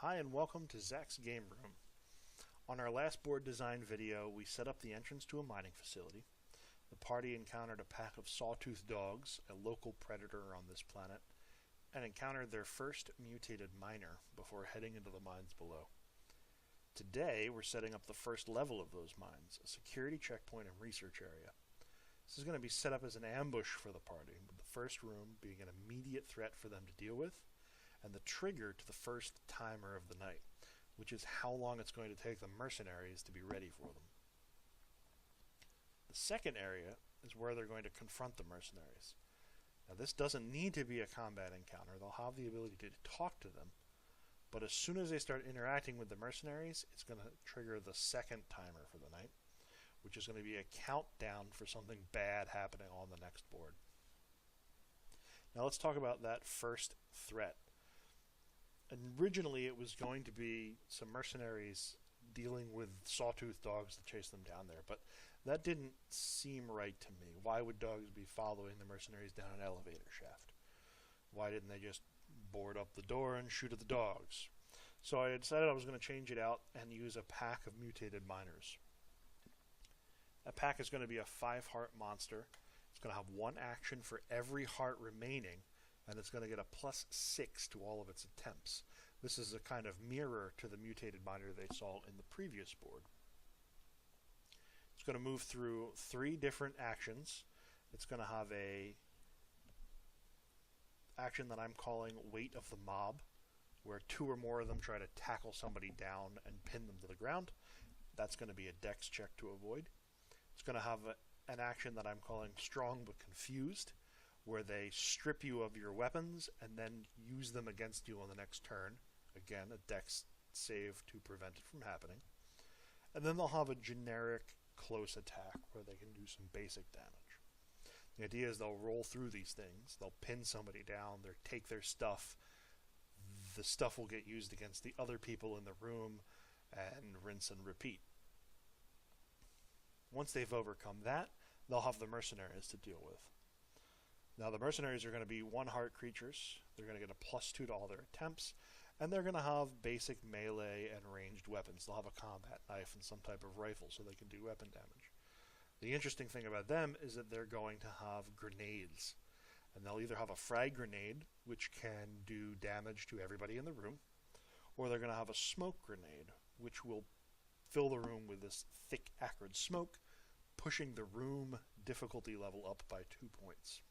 Hi and welcome to Zach's Game Room. On our last board design video, we set up the entrance to a mining facility. The party encountered a pack of sawtooth dogs, a local predator on this planet, and encountered their first mutated miner before heading into the mines below. Today, we're setting up the first level of those mines, a security checkpoint and research area. This is going to be set up as an ambush for the party, with the first room being an immediate threat for them to deal with, and the trigger to the first timer of the night, which is how long it's going to take the mercenaries to be ready for them. The second area is where they're going to confront the mercenaries. Now, this doesn't need to be a combat encounter. They'll have the ability to talk to them, but as soon as they start interacting with the mercenaries, it's going to trigger the second timer for the night, which is going to be a countdown for something bad happening on the next board. Now let's talk about that first threat. Originally, it was going to be some mercenaries dealing with sawtooth dogs to chase them down there, but that didn't seem right to me. Why would dogs be following the mercenaries down an elevator shaft? Why didn't they just board up the door and shoot at the dogs? So I decided I was going to change it out and use a pack of mutated miners. That pack is going to be a 5-heart monster. It's going to have one action for every heart remaining, and it's going to get a +6 to all of its attempts. This is a kind of mirror to the mutated miner they saw in the previous board. It's going to move through 3 different actions. It's going to have a action that I'm calling Weight of the Mob, where 2 or more of them try to tackle somebody down and pin them to the ground. That's going to be a dex check to avoid. It's going to have an action that I'm calling Strong but Confused, where they strip you of your weapons and then use them against you on the next turn. Again, a dex save to prevent it from happening. And then they'll have a generic close attack where they can do some basic damage. The idea is they'll roll through these things, they'll pin somebody down, they'll take their stuff, the stuff will get used against the other people in the room, and rinse and repeat. Once they've overcome that, they'll have the mercenaries to deal with. Now, the mercenaries are going to be 1-heart creatures. They're going to get a +2 to all their attempts, and they're going to have basic melee and ranged weapons. They'll have a combat knife and some type of rifle so they can do weapon damage. The interesting thing about them is that they're going to have grenades, and they'll either have a frag grenade, which can do damage to everybody in the room, or they're going to have a smoke grenade, which will fill the room with this thick, acrid smoke, pushing the room difficulty level up by 2 points.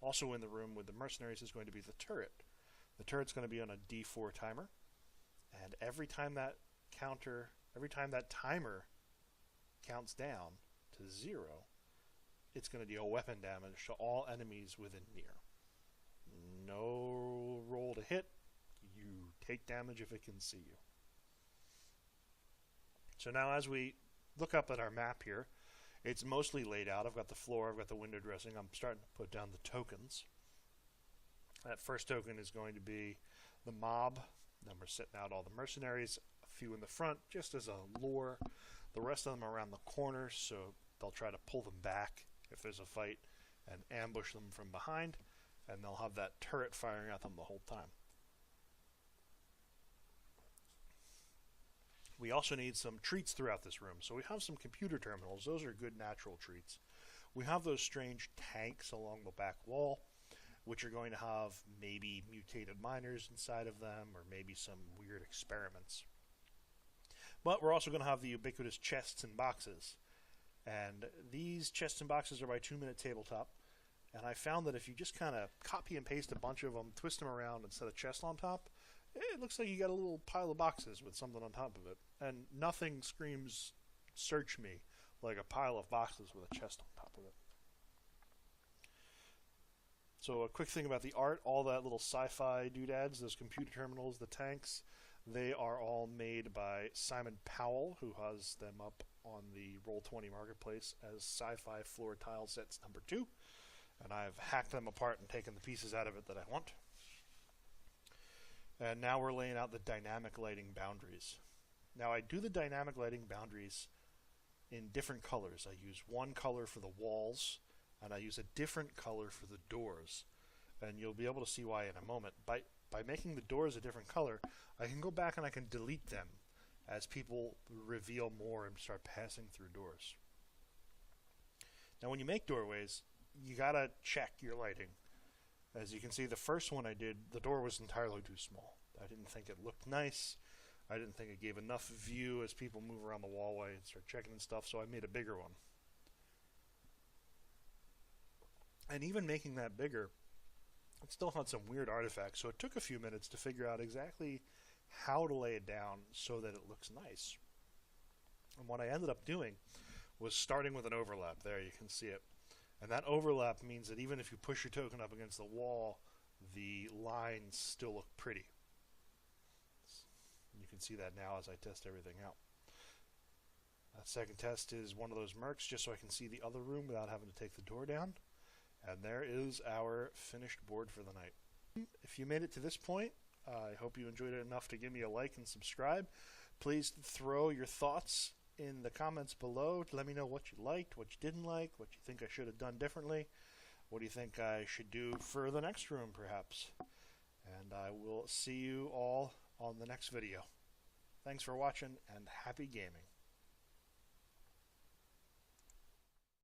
Also in the room with the mercenaries is going to be the turret. The turret's going to be on a D4 timer, and every time that timer counts down to 0, it's going to deal weapon damage to all enemies within near. No roll to hit. You take damage if it can see you. So now as we look up at our map here, it's mostly laid out. I've got the floor, I've got the window dressing. I'm starting to put down the tokens. That first token is going to be the mob. Then we're setting out all the mercenaries, a few in the front, just as a lure. The rest of them are around the corners, so they'll try to pull them back if there's a fight and ambush them from behind, and they'll have that turret firing at them the whole time. We also need some treats throughout this room. So we have some computer terminals. Those are good natural treats. We have those strange tanks along the back wall, which are going to have maybe mutated miners inside of them, or maybe some weird experiments. But we're also going to have the ubiquitous chests and boxes. And these chests and boxes are by 2-minute tabletop. And I found that if you just kind of copy and paste a bunch of them, twist them around, and set a chest on top, it looks like you got a little pile of boxes with something on top of it. And nothing screams search me like a pile of boxes with a chest on top of it. So a quick thing about the art, all that little sci-fi doodads, those computer terminals, the tanks, they are all made by Simon Powell, who has them up on the Roll20 marketplace as sci-fi floor tile sets number 2. And I've hacked them apart and taken the pieces out of it that I want. And now we're laying out the dynamic lighting boundaries. Now I do the dynamic lighting boundaries in different colors. I use one color for the walls, and I use a different color for the doors. And you'll be able to see why in a moment. By by making the doors a different color, I can go back and I can delete them as people reveal more and start passing through doors. Now when you make doorways, you gotta check your lighting. As you can see, the first one I did, the door was entirely too small. I didn't think it looked nice. I didn't think it gave enough view as people move around the wallway and start checking and stuff, so I made a bigger one. And even making that bigger, it still had some weird artifacts, so it took a few minutes to figure out exactly how to lay it down so that it looks nice. And what I ended up doing was starting with an overlap. There, you can see it. And that overlap means that even if you push your token up against the wall, the lines still look pretty. You can see that now as I test everything out. That second test is one of those mercs, just so I can see the other room without having to take the door down. And there is our finished board for the night. If you made it to this point, I hope you enjoyed it enough to give me a like and subscribe. Please throw your thoughts in the comments below to let me know what you liked, what you didn't like, what you think I should have done differently. What do you think I should do for the next room, perhaps? And I will see you all on the next video. Thanks for watching, and happy gaming.